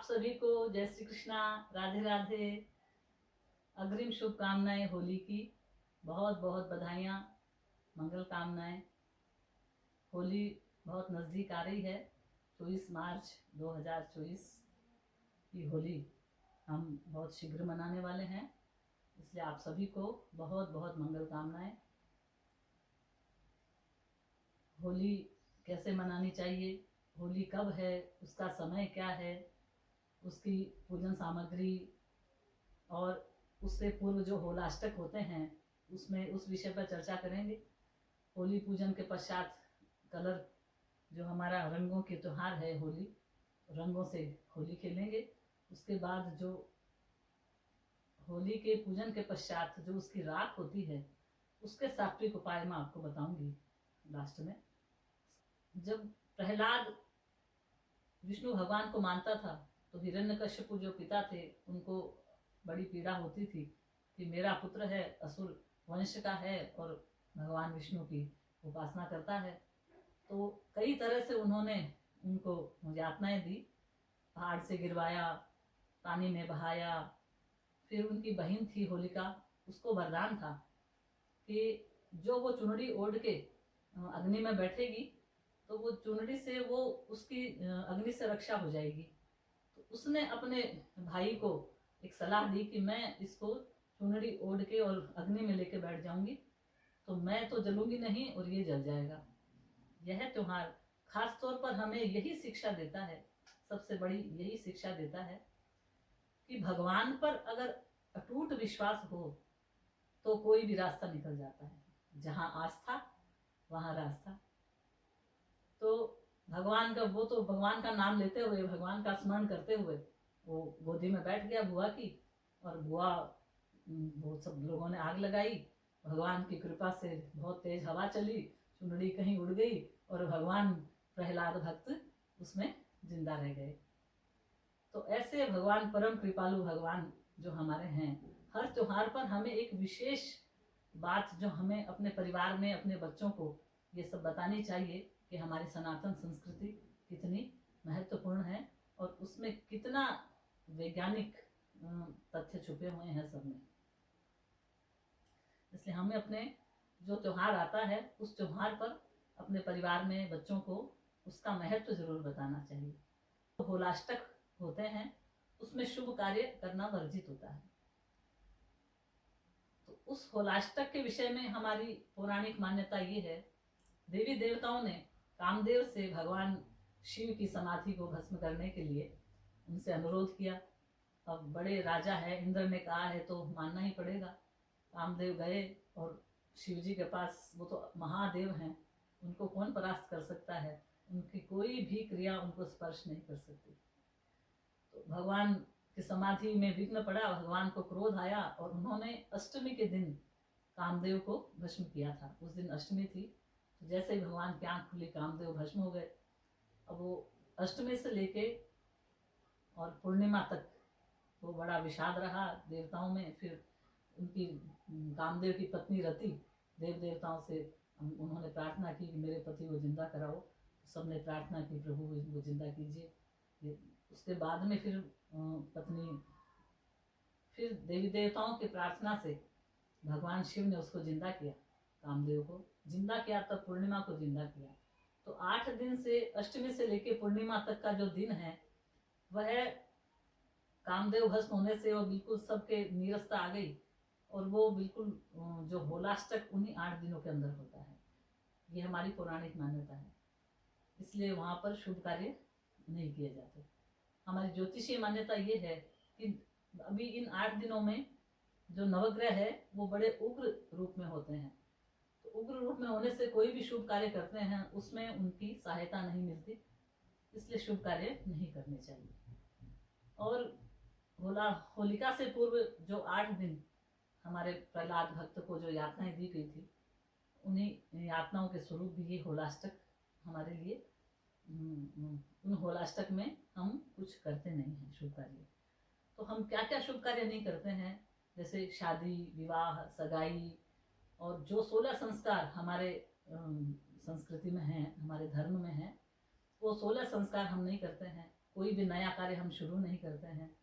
सभी को जय श्री कृष्णा, राधे राधे। अग्रिम शुभकामनाएं होली की, बहुत बहुत बधाइयाँ, मंगल कामनाएं। होली बहुत नज़दीक आ रही है। 24 मार्च 2024 की होली हम बहुत शीघ्र मनाने वाले हैं, इसलिए आप सभी को बहुत बहुत मंगल कामनाएं। होली कैसे मनानी चाहिए, होली कब है, उसका समय क्या है, उसकी पूजन सामग्री और उससे पूर्व जो होलाष्टक होते हैं उसमें उस विषय पर चर्चा करेंगे। होली पूजन के पश्चात कलर, जो हमारा रंगों के त्योहार है होली, रंगों से होली खेलेंगे। उसके बाद जो होली के पूजन के पश्चात जो उसकी राख होती है उसके सात्विक उपाय मैं आपको बताऊंगी लास्ट में। जब प्रहलाद विष्णु भगवान को मानता था तो हिरण्यकश्यप जो पिता थे उनको बड़ी पीड़ा होती थी कि मेरा पुत्र है, असुर वंश का है और भगवान विष्णु की उपासना करता है। तो कई तरह से उन्होंने उनको यातनाएं दी, पहाड़ से गिरवाया, पानी में बहाया। फिर उनकी बहन थी होलिका, उसको वरदान था कि जो वो चुनरी ओढ़ के अग्नि में बैठेगी तो वो चुनरी से वो उसकी अग्नि से रक्षा हो जाएगी। तो उसने अपने भाई को एक सलाह दी कि मैं इसको चुनरी ओढ़ के और अग्नि में लेके बैठ जाऊंगी तो मैं तो जलूंगी नहीं और ये जल जाएगा। यह त्योहार खास तौर पर हमें यही शिक्षा देता है, सबसे बड़ी यही शिक्षा देता है कि भगवान पर अगर अटूट विश्वास हो तो कोई भी रास्ता निकल जाता है। जहां आस्था वहां रास्ता। तो भगवान का वो तो भगवान का नाम लेते हुए, भगवान का स्मरण करते हुए वो गोदी में बैठ गया बुआ की, और बुआ वो सब लोगों ने आग लगाई। भगवान की कृपा से बहुत तेज हवा चली, चुनरी कहीं उड़ गई और भगवान प्रहलाद भक्त उसमें जिंदा रह गए। तो ऐसे भगवान परम कृपालु भगवान जो हमारे हैं, हर त्योहार पर हमें एक विशेष बात जो हमें अपने परिवार में अपने बच्चों को ये सब बतानी चाहिए कि हमारी सनातन संस्कृति कितनी महत्वपूर्ण है और उसमें कितना वैज्ञानिक तथ्य छुपे हुए हैं सब में। इसलिए हमें अपने जो त्योहार आता है उस त्योहार पर अपने परिवार में बच्चों को उसका महत्व जरूर बताना चाहिए। तो होलाष्टक होते हैं, उसमें शुभ कार्य करना वर्जित होता है। तो उस होलाष्टक के विषय में हमारी पौराणिक मान्यता ये है, देवी देवताओं ने कामदेव से भगवान शिव की समाधि को भस्म करने के लिए उनसे अनुरोध किया। अब बड़े राजा है, इंद्र ने कहा है तो मानना ही पड़ेगा। कामदेव गए और शिव जी के पास, वो तो महादेव हैं, उनको कौन परास्त कर सकता है, उनकी कोई भी क्रिया उनको स्पर्श नहीं कर सकती। तो भगवान की समाधि में विघ्न पड़ा, भगवान को क्रोध आया और उन्होंने अष्टमी के दिन कामदेव को भस्म किया था। उस दिन अष्टमी थी, तो जैसे ही भगवान की आंख खुली कामदेव भस्म हो गए। अब वो अष्टमी से लेके और पूर्णिमा तक वो बड़ा विषाद रहा देवताओं में। फिर उनकी कामदेव की पत्नी रति देव देवताओं से उन्होंने प्रार्थना की कि मेरे पति को जिंदा कराओ। सबने प्रार्थना की, प्रभु इनको जिंदा कीजिए। उसके बाद में फिर पत्नी, फिर देवी देवताओं की प्रार्थना से भगवान शिव ने उसको जिंदा किया, कामदेव को जिंदा किया, तब पूर्णिमा को जिंदा किया। तो 8 दिन से, अष्टमी से लेके पूर्णिमा तक का जो दिन है वह कामदेव भस्म होने से वो बिल्कुल सबके नीरसता आ गई और वो बिल्कुल जो होलाष्टक उन्हीं 8 दिनों के अंदर होता है। ये हमारी पौराणिक मान्यता है, इसलिए वहां पर शुभ कार्य नहीं किए जाते। हमारी ज्योतिषीय मान्यता ये है कि अभी इन 8 दिनों में जो नवग्रह है वो बड़े उग्र रूप में होते हैं। तो उग्र रूप में होने से कोई भी शुभ कार्य करते हैं उसमें उनकी सहायता नहीं मिलती, इसलिए शुभ कार्य नहीं करने चाहिए। और होलिका से पूर्व जो 8 दिन हमारे प्रहलाद भक्त को जो यातनाएं दी गई थी, उन्हीं यातनाओं के स्वरूप भी ये होलाष्टक हमारे लिए, उन होलाष्टक में हम कुछ करते नहीं हैं शुभ कार्य। तो हम क्या क्या शुभ कार्य नहीं करते हैं, जैसे शादी, विवाह, सगाई और जो 16 संस्कार हमारे संस्कृति में हैं, हमारे धर्म में हैं, वो 16 संस्कार हम नहीं करते हैं। कोई भी नया कार्य हम शुरू नहीं करते हैं।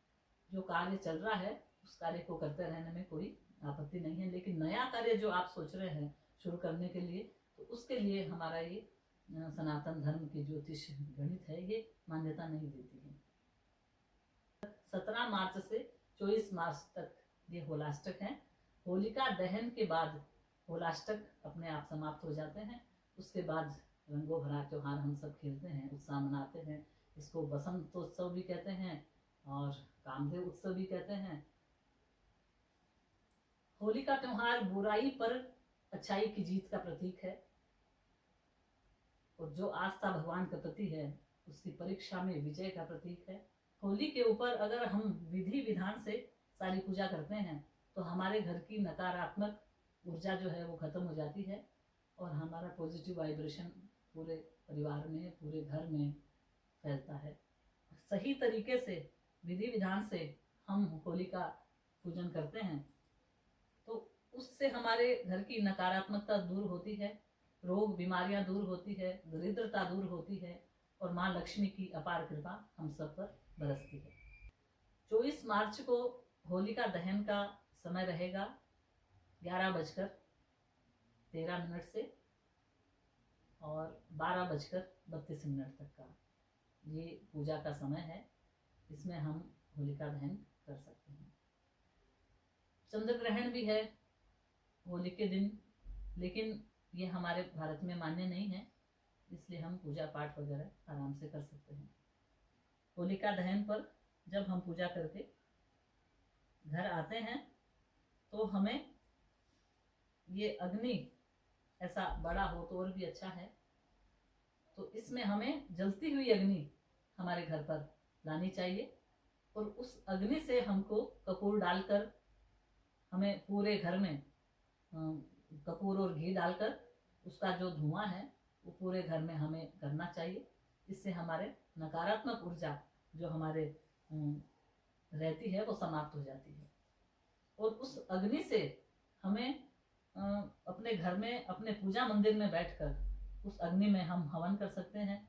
जो कार्य चल रहा है उस कार्य को करते रहने में कोई आपत्ति नहीं है, लेकिन नया कार्य जो आप सोच रहे हैं शुरू करने के लिए, तो उसके लिए हमारा ये सनातन धर्म की ज्योतिष गणित है, ये मान्यता नहीं देती है। 17 मार्च से 24 मार्च तक ये होलाष्टक है। होलिका दहन के बाद होलाष्टक अपने आप समाप्त हो जाते हैं। उसके बाद रंगों भरा त्योहार हम सब खेलते हैं, उत्साह मनाते हैं। इसको बसंतोत्सव भी कहते हैं और कामदेव उत्सव भी कहते हैं। होली का त्योहार बुराई पर अच्छाई की जीत का प्रतीक है, और जो आस्था भगवान के प्रति है उसकी परीक्षा में विजय का प्रतीक है। होली के ऊपर अगर हम विधि विधान से सारी पूजा करते हैं तो हमारे घर की नकारात्मक ऊर्जा जो है वो खत्म हो जाती है, और हमारा पॉजिटिव वाइब्रेशन पूरे परिवार में, पूरे घर में फैलता है। सही तरीके से विधि विधान से हम होली का पूजन करते हैं तो उससे हमारे घर की नकारात्मकता दूर होती है, रोग बीमारियां दूर होती है, दरिद्रता दूर होती है, और माँ लक्ष्मी की अपार कृपा हम सब पर बरसती है। 24 मार्च को होलिका दहन का समय रहेगा 11:13 से और 12:32 तक का ये पूजा का समय है। इसमें हम होलिका दहन कर सकते हैं। चंद्र ग्रहण भी है होली के दिन, लेकिन ये हमारे भारत में मान्य नहीं है, इसलिए हम पूजा पाठ वगैरह आराम से कर सकते हैं। होलिका दहन पर जब हम पूजा करके घर आते हैं तो हमें ये अग्नि ऐसा बड़ा हो तो और भी अच्छा है, तो इसमें हमें जलती हुई अग्नि हमारे घर पर लानी चाहिए, और उस अग्नि से हमको कपूर डालकर, हमें पूरे घर में कपूर और घी डालकर उसका जो धुआं है वो पूरे घर में हमें करना चाहिए। इससे हमारे नकारात्मक ऊर्जा जो हमारे रहती है वो समाप्त हो जाती है। और उस अग्नि से हमें अपने घर में, अपने पूजा मंदिर में बैठकर उस अग्नि में हम हवन कर सकते हैं।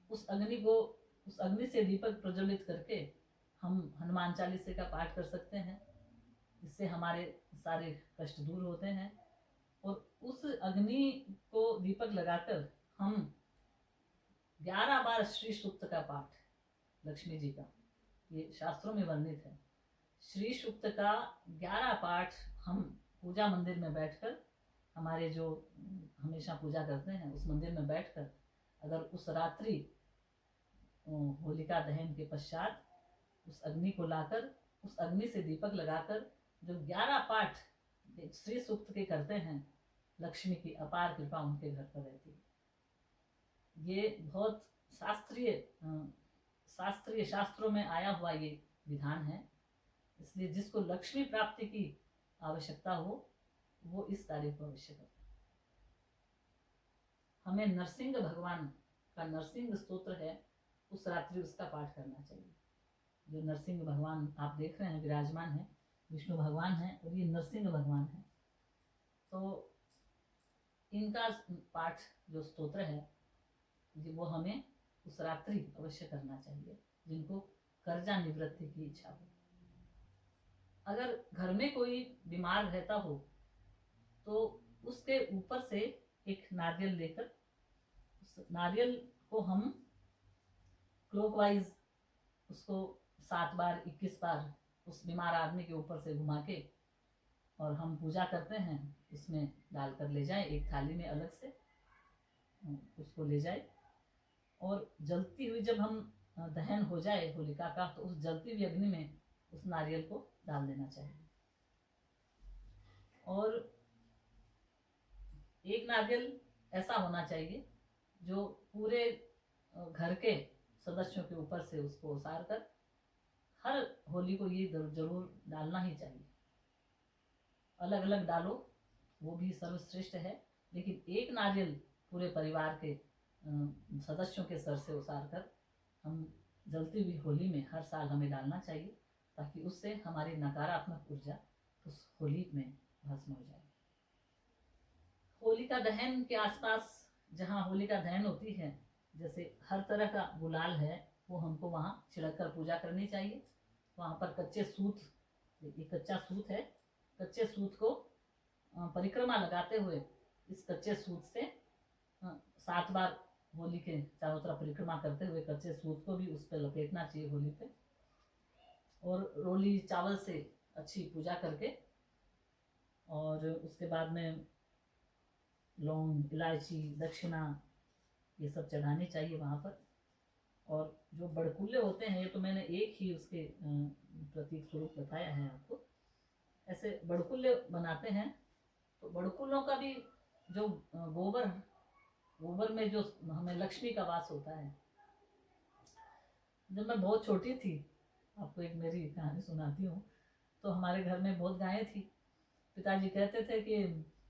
उस अग्नि से दीपक प्रज्वलित करके हम हनुमान चालीसा का पाठ कर सकते हैं। इससे हमारे सारे कष्ट दूर होते हैं। और उस अग्नि को दीपक लगाकर हम 11 बार श्री सूक्त का पाठ, लक्ष्मी जी का, ये शास्त्रों में वर्णित है, श्री सूक्त का 11 पाठ हम पूजा मंदिर में बैठकर, हमारे जो हमेशा पूजा करते हैं उस मंदिर में बैठकर, अगर उस रात्रि होलिका दहन के पश्चात उस अग्नि को लाकर, उस अग्नि से दीपक लगाकर जो 11 पाठ श्री सूक्त के करते हैं, लक्ष्मी की अपार कृपा उनके घर पर रहती है। ये बहुत शास्त्रीय शास्त्रों में आया हुआ ये विधान है, इसलिए जिसको लक्ष्मी प्राप्ति की आवश्यकता हो वो इस कार्य को अवश्य करे। हमें नरसिंह भगवान का नरसिंह स्तोत्र है, उस रात्रि उसका पाठ करना चाहिए। जो नरसिंह भगवान आप देख रहे हैं विराजमान है, विष्णु भगवान है और ये नरसिंह भगवान है, तो इनका पाठ जो स्तोत्र है वो हमें उस रात्रि अवश्य करना चाहिए, जिनको कर्जा निवृत्ति की इच्छा हो। अगर घर में कोई बीमार रहता हो तो उसके ऊपर से एक नारियल लेकर, उस नारियल को हम क्लॉकवाइज उसको 7 बार 21 बार उस बीमार आदमी के ऊपर से घुमा के, और हम पूजा करते हैं, इसमें डालकर ले जाए, एक थाली में अलग से उसको ले जाए, और जलती हुई जब हम दहन हो जाए होलिका का, तो उस जलती हुई अग्नि में उस नारियल को डाल देना चाहिए। और एक नारियल ऐसा होना चाहिए जो पूरे घर के सदस्यों के ऊपर से उसको उसार कर हर होली को ये जरूर डालना ही चाहिए। अलग अलग डालो वो भी सर्वश्रेष्ठ है, लेकिन एक नारियल पूरे परिवार के सदस्यों के सर से उसार कर हम जलती हुई होली में हर साल हमें डालना चाहिए, ताकि उससे हमारी नकारात्मक ऊर्जा उस होली में भस्म हो जाए। होलिका दहन के आसपास जहाँ होलिका दहन होती है जैसे हर तरह का गुलाल है वो हमको वहाँ छिड़क कर पूजा करनी चाहिए। वहाँ पर कच्चे सूत, ये कच्चा सूत है, कच्चे सूत को परिक्रमा लगाते हुए इस कच्चे सूत से 7 बार होली के चारों तरफ परिक्रमा करते हुए कच्चे सूत को भी उस पर लपेटना चाहिए होली पे, और रोली चावल से अच्छी पूजा करके, और उसके बाद में लौंग, इलायची, दक्षिणा ये सब चढ़ानी चाहिए वहाँ पर। और जो बड़कुल्ले होते हैं, ये तो मैंने एक ही उसके प्रतीक स्वरूप बताया है आपको। ऐसे बड़कुल्ले बनाते हैं, तो बड़कुल्लों का भी जो गोबर में जो हमें लक्ष्मी का वास होता है। जब मैं बहुत छोटी थी, आपको एक मेरी कहानी सुनाती हूँ। तो हमारे घर में बहुत गायें थी। पिताजी कहते थे कि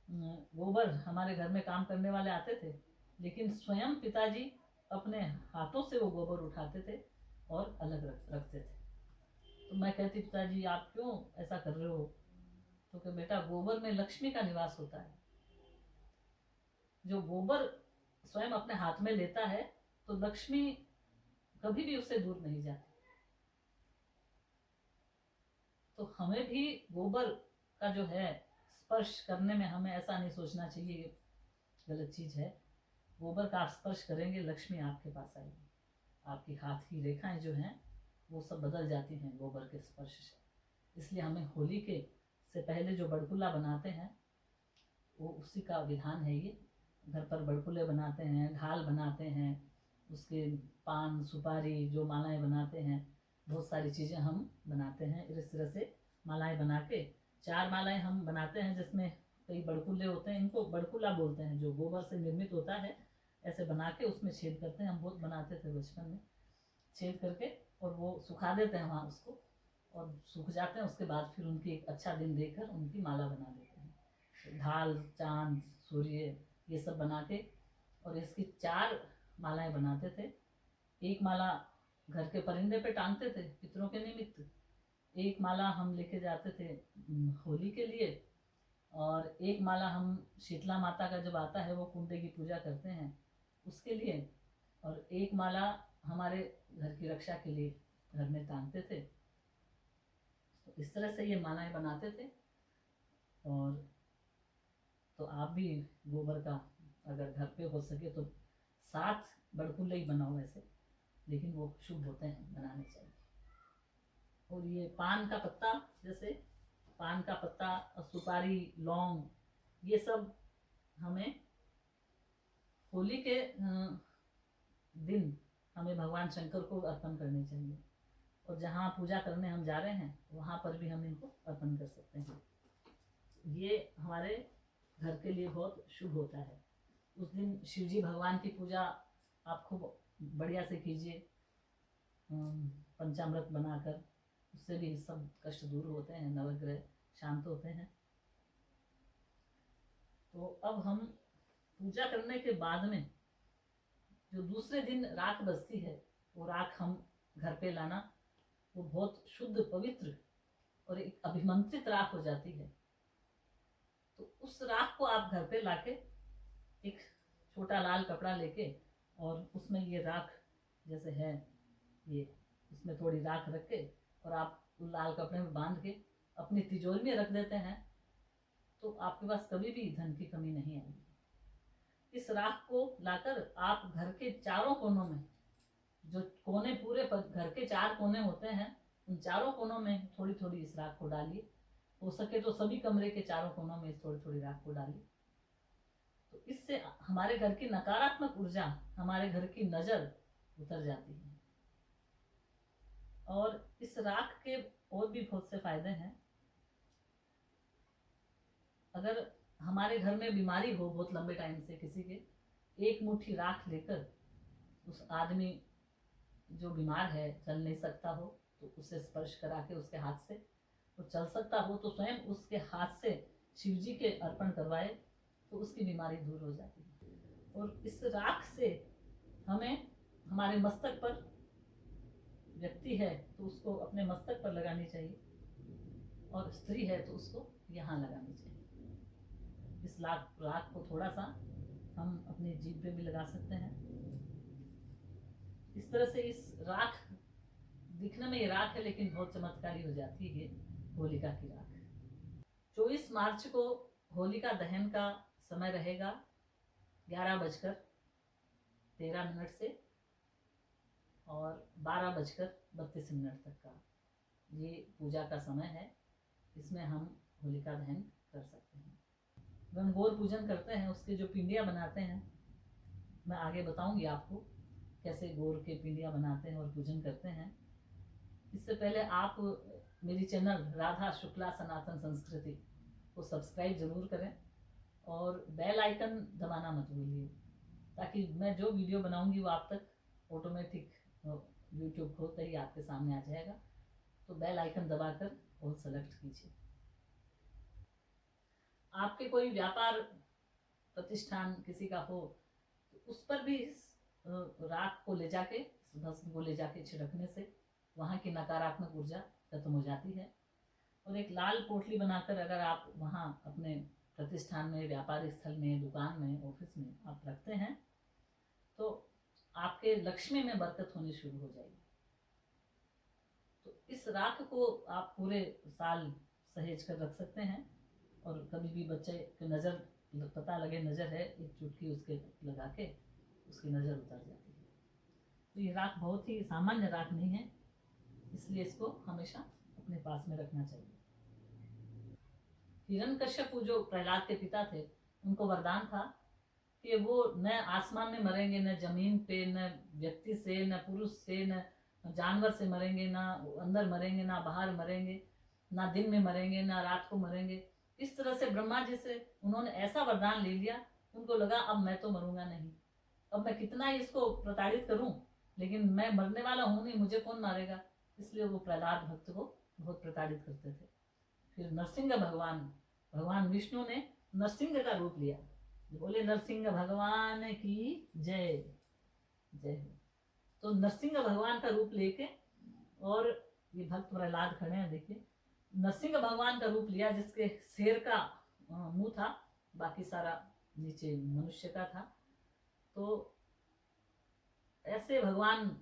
गोबर, हमारे घर में काम करने वाले आते थे, लेकिन स्वयं पिताजी अपने हाथों से वो गोबर उठाते थे और अलग रखते थे। तो मैं कहती, पिताजी आप क्यों ऐसा कर रहे हो? तो कि बेटा, गोबर में लक्ष्मी का निवास होता है। जो गोबर स्वयं अपने हाथ में लेता है तो लक्ष्मी कभी भी उससे दूर नहीं जाती। तो हमें भी गोबर का जो है स्पर्श करने में हमें ऐसा नहीं सोचना चाहिए गलत चीज है। गोबर का आप स्पर्श करेंगे, लक्ष्मी आपके पास आएगी। आपकी हाथ की रेखाएं जो हैं वो सब बदल जाती हैं गोबर के स्पर्श से। इसलिए हमें होली के से पहले जो बड़कुल्ला बनाते हैं वो उसी का विधान है। ये घर पर बड़कुल्ले बनाते हैं, ढाल बनाते हैं, उसके पान सुपारी जो मालाएं बनाते हैं, बहुत सारी चीज़ें हम बनाते हैं। इस तरह से मालाएं बना के 4 मालाएं हम बनाते हैं, जिसमें कई बड़कुल्ले होते हैं, इनको बड़कुल्ला बोलते हैं, जो गोबर से निर्मित होता है। ऐसे बना के उसमें छेद करते हैं। हम बहुत बनाते थे बचपन में, छेद करके और वो सुखा देते हैं वहाँ उसको, और सूख जाते हैं। उसके बाद फिर उनकी एक अच्छा दिन देकर उनकी माला बना देते हैं। तो ढाल, चांद, सूर्य ये सब बना के, और इसकी 4 मालाएं बनाते थे। एक माला घर के परिंदे पे टांगते थे पितरों के निमित्त, एक माला हम लेके जाते थे होली के लिए, और एक माला हम शीतला माता का जब आता है वो कुंडे की पूजा करते हैं उसके लिए, और एक माला हमारे घर की रक्षा के लिए घर में टांगते थे। तो इस तरह से ये मालाएं बनाते थे। और तो आप भी गोबर का अगर घर पे हो सके तो 7 बड़कुल्ले ही बनाओ वैसे, लेकिन वो शुभ होते हैं, बनाने चाहिए। और ये पान का पत्ता, जैसे पान का पत्ता, सुपारी, लौंग, ये सब हमें होली के दिन हमें भगवान शंकर को अर्पण करनी चाहिए। और जहाँ पूजा करने हम जा रहे हैं वहाँ पर भी हम इनको अर्पण कर सकते हैं। ये हमारे घर के लिए बहुत शुभ होता है। उस दिन शिव जी भगवान की पूजा आप खूब बढ़िया से कीजिए, पंचामृत बनाकर, उससे भी सब कष्ट दूर होते हैं, नवग्रह शांत होते हैं। तो अब हम पूजा करने के बाद में जो दूसरे दिन राख बचती है, वो राख हम घर पे लाना, वो बहुत शुद्ध, पवित्र और एक अभिमंत्रित राख हो जाती है। तो उस राख को आप घर पे लाके एक छोटा लाल कपड़ा लेके, और उसमें ये राख जैसे है ये, उसमें थोड़ी राख रख के, और आप लाल कपड़े में बांध के अपनी तिजोरी में रख देते हैं, तो आपके पास कभी भी धन की कमी नहीं आएगी। इस राख को लाकर आप घर के चारों कोनों में, जो कोने पूरे घर के 4 कोने होते हैं, उन चारों कोनों में थोड़ी थोड़ी इस राख को डालिए। हो सके तो सभी कमरे के चारों कोनों में थोड़ी थोड़ी राख को डालिए। तो इससे हमारे घर की नकारात्मक ऊर्जा, हमारे घर की नजर उतर जाती है। और इस राख के और भी बहुत से फायदे हैं। अगर हमारे घर में बीमारी हो बहुत लंबे टाइम से किसी के, एक मुट्ठी राख लेकर उस आदमी जो बीमार है, चल नहीं सकता हो, तो उसे स्पर्श करा के उसके हाथ से, वो चल सकता हो तो स्वयं उसके हाथ से शिव जी के अर्पण करवाए, तो उसकी बीमारी दूर हो जाती है। और इस राख से हमें हमारे मस्तक पर, व्यक्ति है तो उसको अपने मस्तक पर लगानी चाहिए, और स्त्री है तो उसको यहाँ लगानी चाहिए। इस राख को थोड़ा सा हम अपनी जीभ पे भी लगा सकते हैं, इस तरह से इस राख, दिखने में ये राख है लेकिन बहुत चमत्कारी हो जाती है होलिका की राख। 24 मार्च को होलिका दहन का समय रहेगा 11:13 से और 12:32 तक का ये पूजा का समय है। इसमें हम होलिका दहन कर सकते हैं। गणगौर पूजन करते हैं, उसके जो पिंडियाँ बनाते हैं मैं आगे बताऊंगी आपको कैसे गौर के पिंडियाँ बनाते हैं और पूजन करते हैं। इससे पहले आप मेरी चैनल राधा शुक्ला सनातन संस्कृति को सब्सक्राइब जरूर करें और बेल आइकन दबाना मत भूलिए, ताकि मैं जो वीडियो बनाऊंगी वो आप तक ऑटोमेटिक यूट्यूब खोलते ही आपके सामने आ जाएगा। तो बेल आइकन दबाकर ऑल सेलेक्ट कीजिए। आपके कोई व्यापार प्रतिष्ठान किसी का हो तो उस पर भी इस राख को ले जाके, भस्म को ले जाके छिड़कने से वहाँ की नकारात्मक ऊर्जा खत्म हो जाती है। और एक लाल पोटली बनाकर अगर आप वहाँ अपने प्रतिष्ठान में, व्यापारिक स्थल में, दुकान में, ऑफिस में आप रखते हैं तो आपके लक्ष्मी में बरकत होनी शुरू हो जाएगी। तो इस राख को आप पूरे साल सहेज कर रख सकते हैं और कभी भी बच्चे की नज़र पता लगे नज़र है, एक चुटकी उसके लगा के उसकी नज़र उतर जाती है। तो ये राख बहुत ही सामान्य राख नहीं है, इसलिए इसको हमेशा अपने पास में रखना चाहिए। हिरण्यकश्यप जो प्रहलाद के पिता थे, उनको वरदान था कि वो न आसमान में मरेंगे, न जमीन पे, न व्यक्ति से, न पुरुष से, न जानवर से मरेंगे, ना अंदर मरेंगे, ना बाहर मरेंगे, ना दिन में मरेंगे, ना रात को मरेंगे। इस तरह से ब्रह्मा जी से उन्होंने ऐसा वरदान ले लिया, उनको लगा अब मैं तो मरूंगा नहीं, अब मैं कितना ही इसको प्रताड़ित करूं, लेकिन मैं मरने वाला हूं नहीं, मुझे कौन मारेगा। इसलिए वो प्रहलाद भक्त को बहुत प्रताड़ित करते थे। फिर नरसिंह भगवान विष्णु ने नरसिंह का रूप लिया। बोले नरसिंह भगवान की जय जय हो। तो नरसिंह भगवान का रूप लेके, और ये भक्त प्रहलाद खड़े हैं देखिए, नरसिंह भगवान का रूप लिया जिसके शेर का मुंह था, बाकी सारा नीचे मनुष्य का था। तो ऐसे भगवान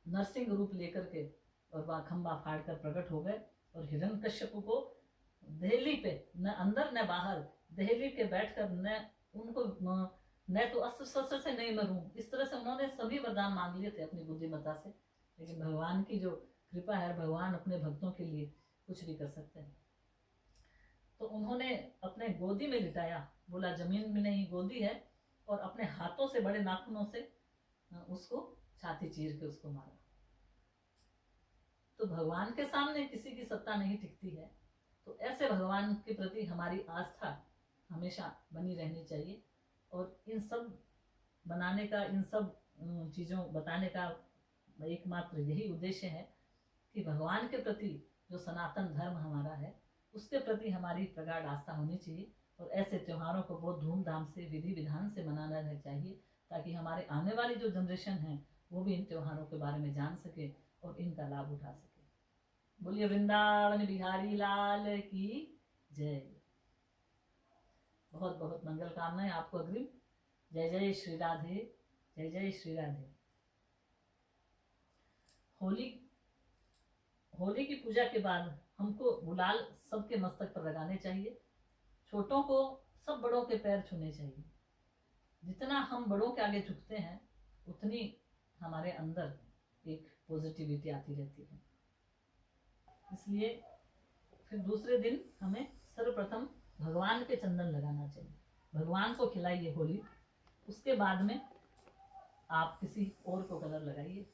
नरसिंह रूप लेकर के और वह खंबा फाड़ कर प्रकट हो गए और हिरण्यकश्यप को दहली पे, न अंदर न बाहर, दहली पे बैठकर न उनको मैं तो अस्त्र शस्त्र से नहीं मरूं, इस तरह से उन्होंने सभी वरदान मांग लिए थे अपनी बुद्धिमत्ता से। लेकिन भगवान की जो कृपा है, भगवान अपने भक्तों के लिए कुछ भी कर सकते हैं। तो उन्होंने अपने गोदी में लिटाया, बोला जमीन में नहीं गोदी है, और अपने हाथों से, बड़े नाखूनों से उसको छाती चीर के उसको मारा। तो भगवान के सामने किसी की सत्ता नहीं टिकती है। तो ऐसे भगवान के प्रति हमारी आस्था हमेशा बनी रहनी चाहिए। और इन सब बनाने का, इन सब चीज़ों बताने का एकमात्र यही उद्देश्य है कि भगवान के प्रति जो सनातन धर्म हमारा है, उसके प्रति हमारी प्रगाढ़ आस्था होनी चाहिए। और ऐसे त्योहारों को बहुत धूमधाम से, विधि विधान से मनाना चाहिए, ताकि हमारे आने वाली जो जनरेशन है वो भी इन त्योहारों के बारे में जान सके और इनका लाभ उठा सके। बोलिए वृंदावन बिहारी लाल की जय। बहुत बहुत मंगल कामनाएं आपको अग्रिम। जय जय श्री राधे, जय जय श्री राधे। होली की पूजा के बाद हमको गुलाल सबके मस्तक पर लगाने चाहिए। छोटों को सब बड़ों के पैर छूने चाहिए। जितना हम बड़ों के आगे झुकते हैं उतनी हमारे अंदर एक पॉजिटिविटी आती रहती है। इसलिए फिर दूसरे दिन हमें सर्वप्रथम भगवान के चंदन लगाना चाहिए, भगवान को खिलाइए होली। उसके बाद में आप किसी और को कलर लगाइए।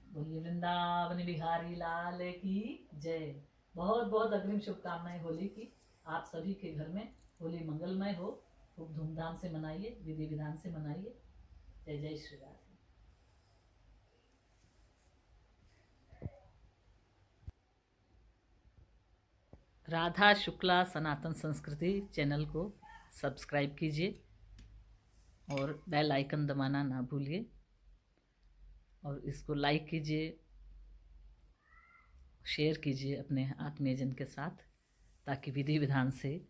बोलिए वृंदावन बिहारी लाल की जय। बहुत बहुत अग्रिम शुभकामनाएं होली की। आप सभी के घर में होली मंगलमय हो, खूब धूमधाम से मनाइए, विधि विधान से मनाइए। जय जय श्री राधे। राधा शुक्ला सनातन संस्कृति चैनल को सब्सक्राइब कीजिए और बेल आइकन दबाना ना भूलिए, और इसको लाइक कीजिए, शेयर कीजिए अपने आत्मीयजन के साथ, ताकि विधि विधान से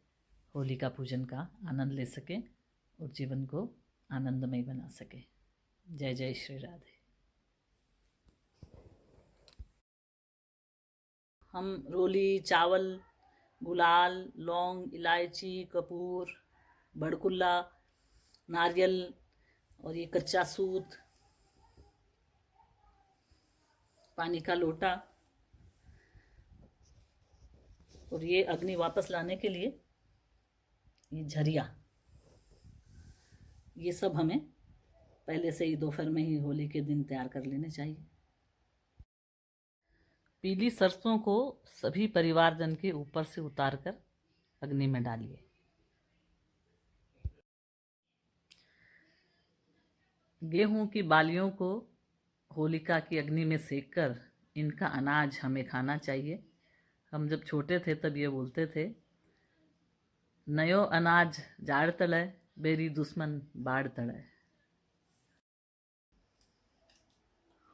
होली का पूजन का आनंद ले सकें और जीवन को आनंदमय बना सकें। जय जय श्री राधे। हम रोली, चावल, गुलाल, लौंग, इलायची, कपूर, बड़कुल्ला, नारियल और ये कच्चा सूत, पानी का लोटा और ये अग्नि वापस लाने के लिए ये झरिया, ये सब हमें पहले से ही दोपहर में ही होली के दिन तैयार कर लेने चाहिए। पीली सरसों को सभी परिवारजन के ऊपर से उतारकर अग्नि में डालिए। गेहूं की बालियों को होलिका की अग्नि में सेककर इनका अनाज हमें खाना चाहिए। हम जब छोटे थे तब ये बोलते थे, नयो अनाज जाड़ तले, बेरी दुश्मन बाढ़ तड़े।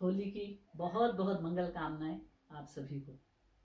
होली की बहुत बहुत मंगल कामनाएं आप सभी को।